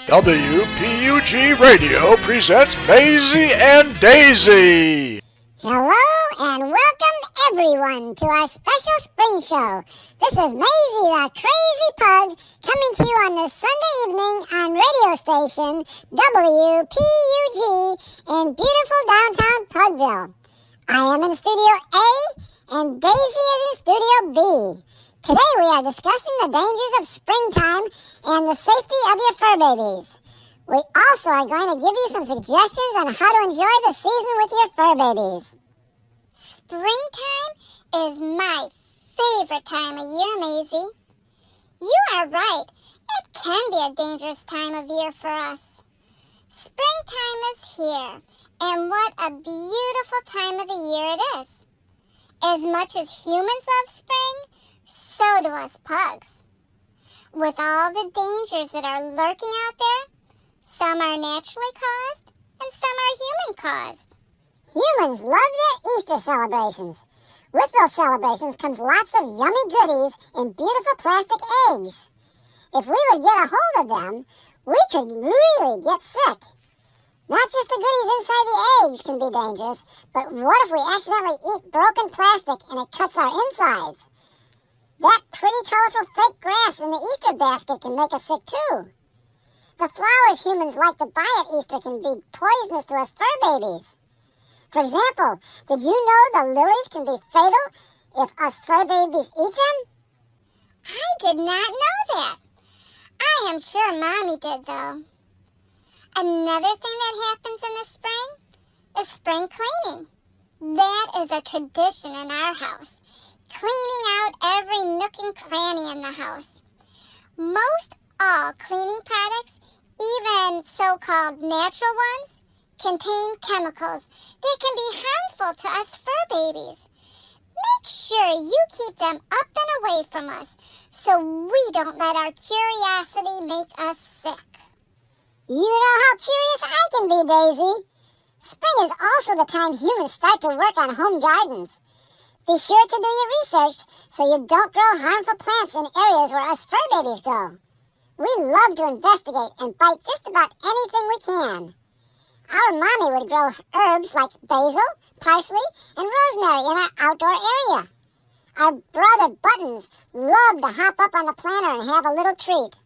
WPUG Radio presents Maisy and Daisy. Hello and welcome everyone to our special spring show. This is Maisy, the crazy pug, coming to you on this Sunday evening on radio station WPUG in beautiful downtown Pugville. I am in Studio A and Daisy is in Studio B. Today we are discussing the dangers of springtime and the safety of your fur babies. We also are going to give you some suggestions on how to enjoy the season with your fur babies. Springtime is my favorite time of year, Maisy. You are right. It can be a dangerous time of year for us. Springtime is here, and what a beautiful time of the year it is. As much as humans love spring, so do us pugs. With all the dangers that are lurking out there, some are naturally caused and some are human caused. Humans love their Easter celebrations. With those celebrations comes lots of yummy goodies in beautiful plastic eggs. If we would get a hold of them, we could really get sick. Not just the goodies inside the eggs can be dangerous, but what if we accidentally eat broken plastic and it cuts our insides? That pretty colorful fake grass in the Easter basket can make us sick too. The flowers humans like to buy at Easter can be poisonous to us fur babies. For example, did you know the lilies can be fatal if us fur babies eat them? I did not know that. I am sure Mommy did, though. Another thing that happens in the spring is spring cleaning. That is a tradition in our house. Cleaning out every nook and cranny in the house. Most all cleaning products, even so-called natural ones, contain chemicals that can be harmful to us fur babies. Make sure you keep them up and away from us so we don't let our curiosity make us sick. You know how curious I can be, Daisy. Spring is also the time humans start to work on home gardens. Be sure to do your research so you don't grow harmful plants in areas where us fur babies go. We love to investigate and bite just about anything we can. Our mommy would grow herbs like basil, parsley, and rosemary in our outdoor area. Our brother Buttons loved to hop up on the planter and have a little treat.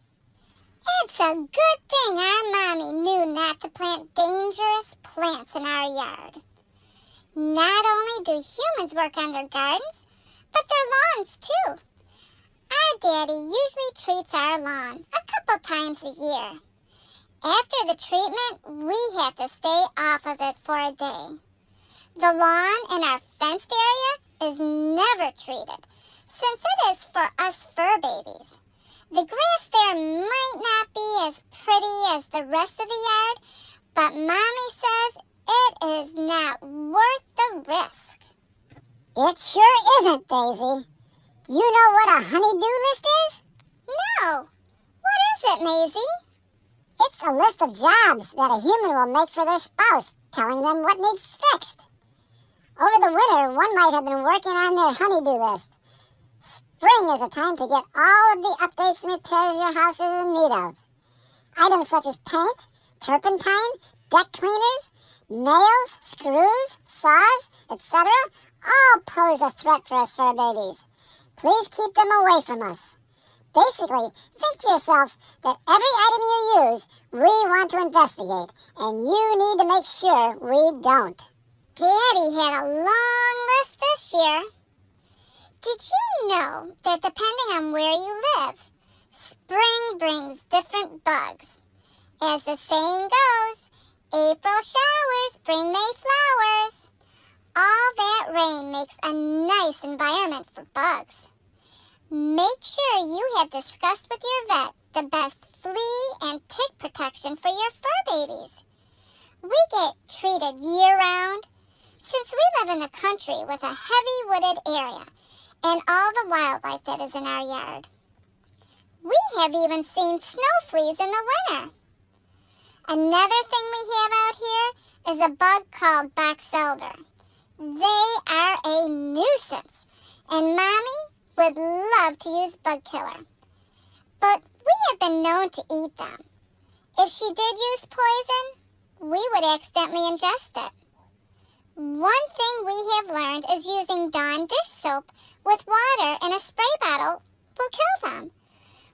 It's a good thing our mommy knew not to plant dangerous plants in our yard. Not only do humans work on their gardens, but their lawns too. Our daddy usually treats our lawn a couple times a year. After the treatment, we have to stay off of it for a day. The lawn in our fenced area is never treated, since it is for us fur babies. The grass there might not be as pretty as the rest of the yard, but Mommy says it is not worth the risk. It sure isn't, Daisy. Do you know what a honey-do list is? No. What is it, Maisy? It's a list of jobs that a human will make for their spouse, telling them what needs fixed. Over the winter, one might have been working on their honey-do list. Spring is a time to get all of the updates and repairs your house is in need of. Items such as paint, turpentine, deck cleaners, nails, screws, saws, etc. all pose a threat for us fur babies. Please keep them away from us. Basically, think to yourself that every item you use, we want to investigate, and you need to make sure we don't. Daddy had a long list this year. Did you know that depending on where you live, spring brings different bugs? As the saying goes, April showers bring May flowers. All that rain makes a nice environment for bugs. Make sure you have discussed with your vet the best flea and tick protection for your fur babies. We get treated year-round since we live in the country with a heavy wooded area and all the wildlife that is in our yard. We have even seen snow fleas in the winter. Another thing we have out here is a bug called box elder. They are a nuisance, and Mommy would love to use bug killer. But we have been known to eat them. If she did use poison, we would accidentally ingest it. One thing we have learned is using Dawn dish soap with water in a spray bottle will kill them.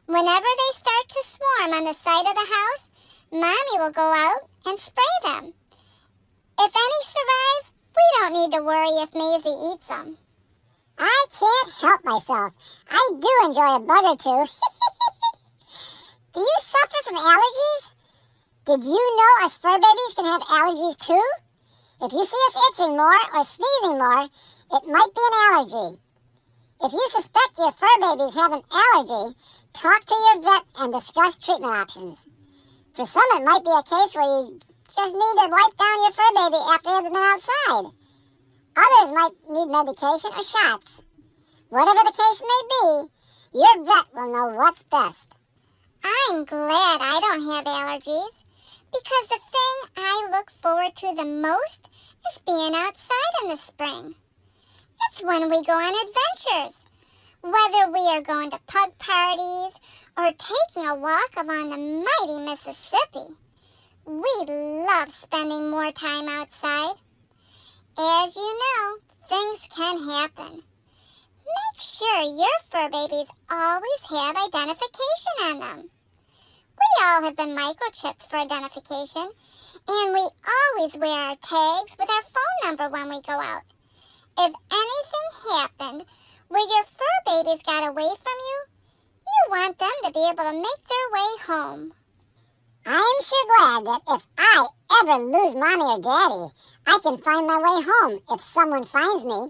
Whenever they start to swarm on the side of the house, Mommy will go out and spray them. If any survive, we don't need to worry if Maisy eats them. I can't help myself. I do enjoy a bug or two. Do you suffer from allergies? Did you know us fur babies can have allergies too? If you see us itching more or sneezing more, it might be an allergy. If you suspect your fur babies have an allergy, talk to your vet and discuss treatment options. For some, it might be a case where you just need to wipe down your fur baby after they've been outside. Others might need medication or shots. Whatever the case may be, your vet will know what's best. I'm glad I don't have allergies, because the thing I look forward to the most is being outside in the spring. It's when we go on adventures, whether we are going to pug parties or taking a walk along the mighty Mississippi. We love spending more time outside. As you know, things can happen. Make sure your fur babies always have identification on them. We all have been microchipped for identification, and we always wear our tags with our phone number when we go out. If anything happened where your fur babies got away from you, you want them to be able to make their way home. I'm sure glad that if I ever lose Mommy or Daddy, I can find my way home if someone finds me.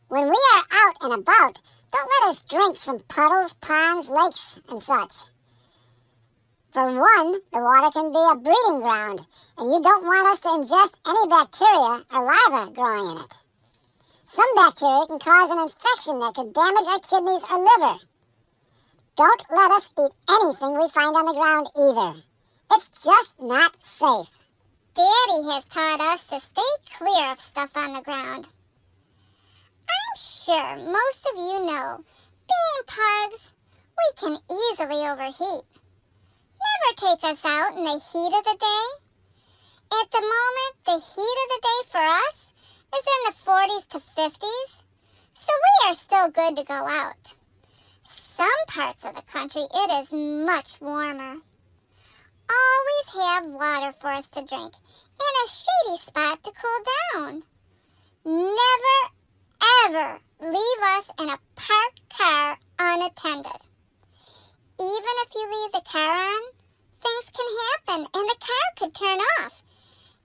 When we are out and about, don't let us drink from puddles, ponds, lakes, and such. For one, the water can be a breeding ground, and you don't want us to ingest any bacteria or larvae growing in it. Some bacteria can cause an infection that could damage our kidneys or liver. Don't let us eat anything we find on the ground either. It's just not safe. Daddy has taught us to stay clear of stuff on the ground. I'm sure most of you know, being pugs, we can easily overheat. Never take us out in the heat of the day. At the moment, the heat of the day for us is in the 40s to 50s, so we are still good to go out. Some parts of the country, it is much warmer. Always have water for us to drink and a shady spot to cool down. Never, ever leave us in a parked car unattended. Even if you leave the car on, things can happen and the car could turn off.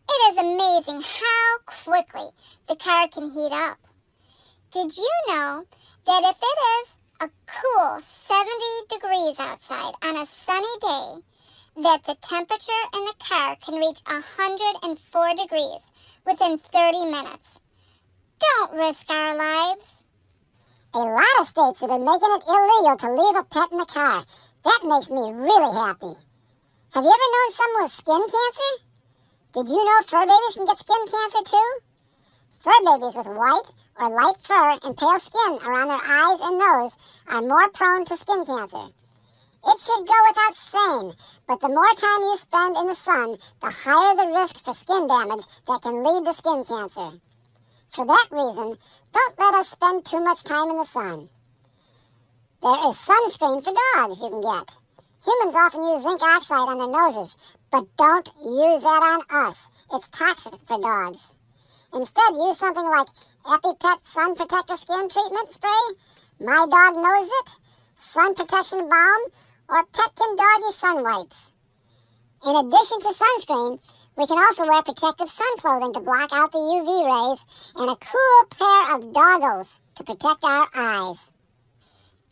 It is amazing how quickly the car can heat up. Did you know that if it is a cool 70 degrees outside on a sunny day, that the temperature in the car can reach 104 degrees within 30 minutes? Don't risk our lives. A lot of states have been making it illegal to leave a pet in the car. That makes me really happy. Have you ever known someone with skin cancer? Did you know fur babies can get skin cancer too? Fur babies with white or light fur and pale skin around their eyes and nose are more prone to skin cancer. It should go without saying, but the more time you spend in the sun, the higher the risk for skin damage that can lead to skin cancer. For that reason, don't let us spend too much time in the sun. There is sunscreen for dogs you can get. Humans often use zinc oxide on their noses, but don't use that on us. It's toxic for dogs. Instead, use something like EpiPet Sun Protector Skin Treatment Spray, My Dog Knows It, Sun Protection Balm, or Petkin Doggy Sun Wipes. In addition to sunscreen, we can also wear protective sun clothing to block out the UV rays and a cool pair of goggles to protect our eyes.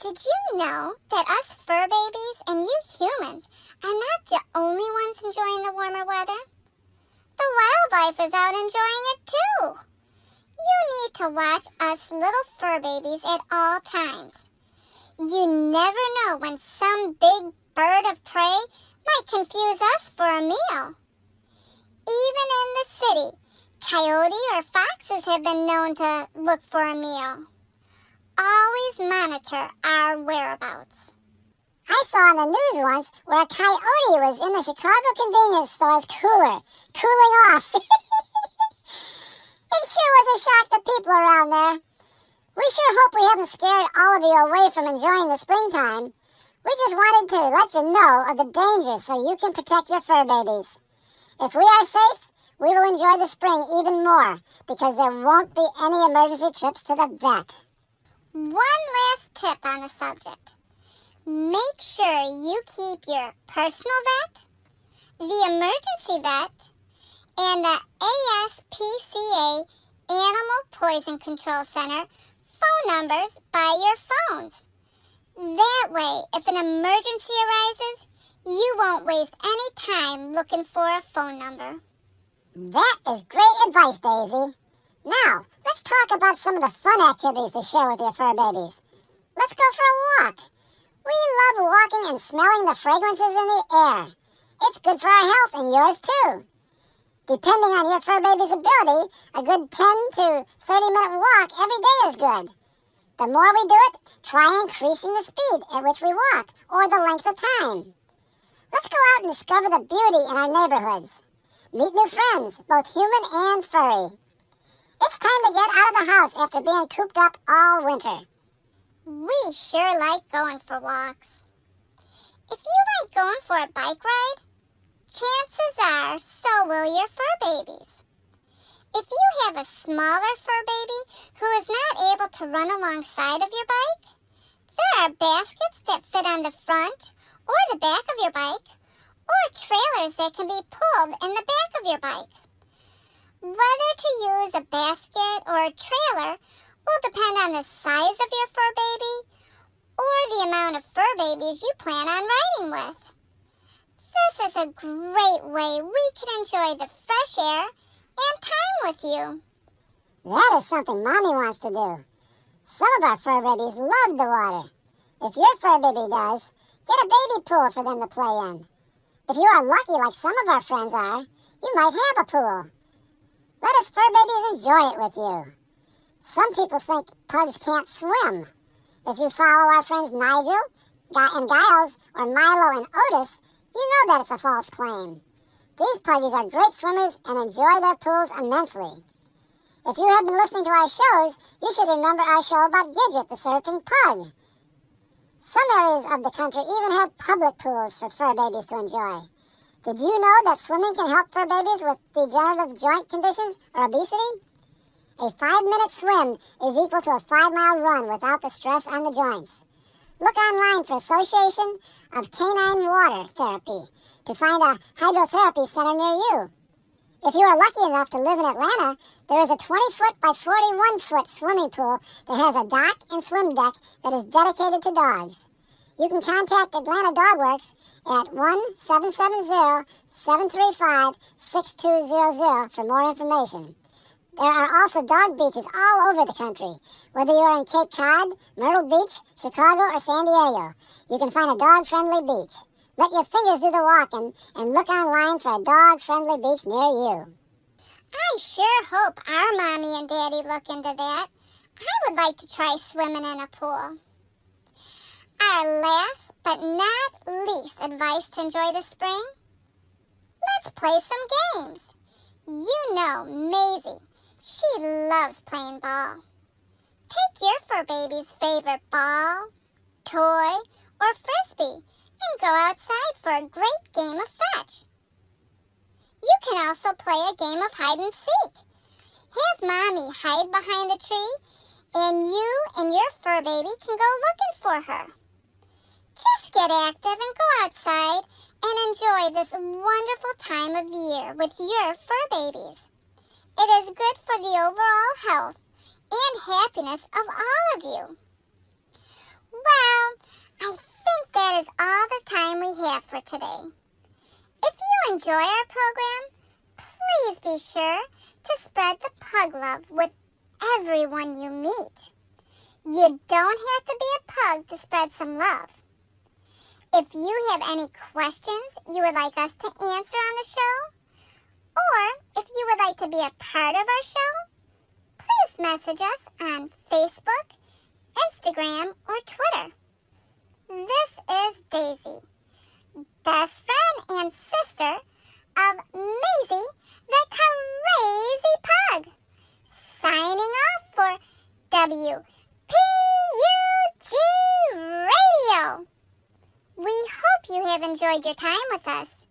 Did you know that us fur babies and you humans are not the only ones enjoying the warmer weather? The wildlife is out enjoying it too. You need to watch us little fur babies at all times. You never know when some big bird of prey might confuse us for a meal. Even in the city, coyote or foxes have been known to look for a meal. Always monitor our whereabouts. I saw on the news once where a coyote was in the Chicago convenience store's cooler, cooling off. It sure was a shock to people around there. We sure hope we haven't scared all of you away from enjoying the springtime. We just wanted to let you know of the dangers so you can protect your fur babies. If we are safe, we will enjoy the spring even more because there won't be any emergency trips to the vet. One last tip on the subject. Make sure you keep your personal vet, the emergency vet, and the ASPCA Animal Poison Control Center phone numbers by your phones. That way, if an emergency arises, you won't waste any time looking for a phone number. That is great advice, Daisy. Now, let's talk about some of the fun activities to share with your fur babies. Let's go for a walk. We love walking and smelling the fragrances in the air. It's good for our health and yours too. Depending on your fur baby's ability, a good 10 to 30-minute walk every day is good. The more we do it, try increasing the speed at which we walk or the length of time. Let's go out and discover the beauty in our neighborhoods. Meet new friends, both human and furry. It's time to get out of the house after being cooped up all winter. We sure like going for walks. If you like going for a bike ride, chances are so will your fur babies. If you have a smaller fur baby who is not able to run alongside of your bike, there are baskets that fit on the front or the back of your bike, or trailers that can be pulled in the back of your bike. Whether to use a basket or a trailer will depend on the size of your fur baby or the amount of fur babies you plan on riding with. This is a great way we can enjoy the fresh air and time with you. That is something Mommy wants to do. Some of our fur babies love the water. If your fur baby does, get a baby pool for them to play in. If you are lucky like some of our friends are, you might have a pool. Let us fur babies enjoy it with you. Some people think pugs can't swim. If you follow our friends Nigel and Giles or Milo and Otis, you know that it's a false claim. These puggies are great swimmers and enjoy their pools immensely. If you have been listening to our shows, you should remember our show about Gidget, the surfing pug. Some areas of the country even have public pools for fur babies to enjoy. Did you know that swimming can help fur babies with degenerative joint conditions or obesity? A 5-minute swim is equal to a 5-mile run without the stress on the joints. Look online for Association of Canine Water Therapy to find a hydrotherapy center near you. If you are lucky enough to live in Atlanta, there is a 20-foot by 41-foot swimming pool that has a dock and swim deck that is dedicated to dogs. You can contact Atlanta Dog Works at 1-770-735-6200 for more information. There are also dog beaches all over the country. Whether you are in Cape Cod, Myrtle Beach, Chicago, or San Diego, you can find a dog-friendly beach. Let your fingers do the walking and look online for a dog-friendly beach near you. I sure hope our mommy and daddy look into that. I would like to try swimming in a pool. Our last but not least advice to enjoy the spring? Let's play some games. You know Maisy. She loves playing ball. Take your fur baby's favorite ball, toy, or frisbee and go outside for a great game of fetch. You can also play a game of hide and seek. Have Mommy hide behind the tree, and you and your fur baby can go looking for her. Just get active and go outside and enjoy this wonderful time of year with your fur babies. It is good for the overall health and happiness of all of you. Well, I think that is all the time we have for today. If you enjoy our program, please be sure to spread the pug love with everyone you meet. You don't have to be a pug to spread some love. If you have any questions you would like us to answer on the show, or if you would like to be a part of our show, please message us on Facebook, Instagram, or Twitter. This is Daisy, best friend and sister of Maisy, the crazy pug, signing off for WPUG Radio. We hope you have enjoyed your time with us.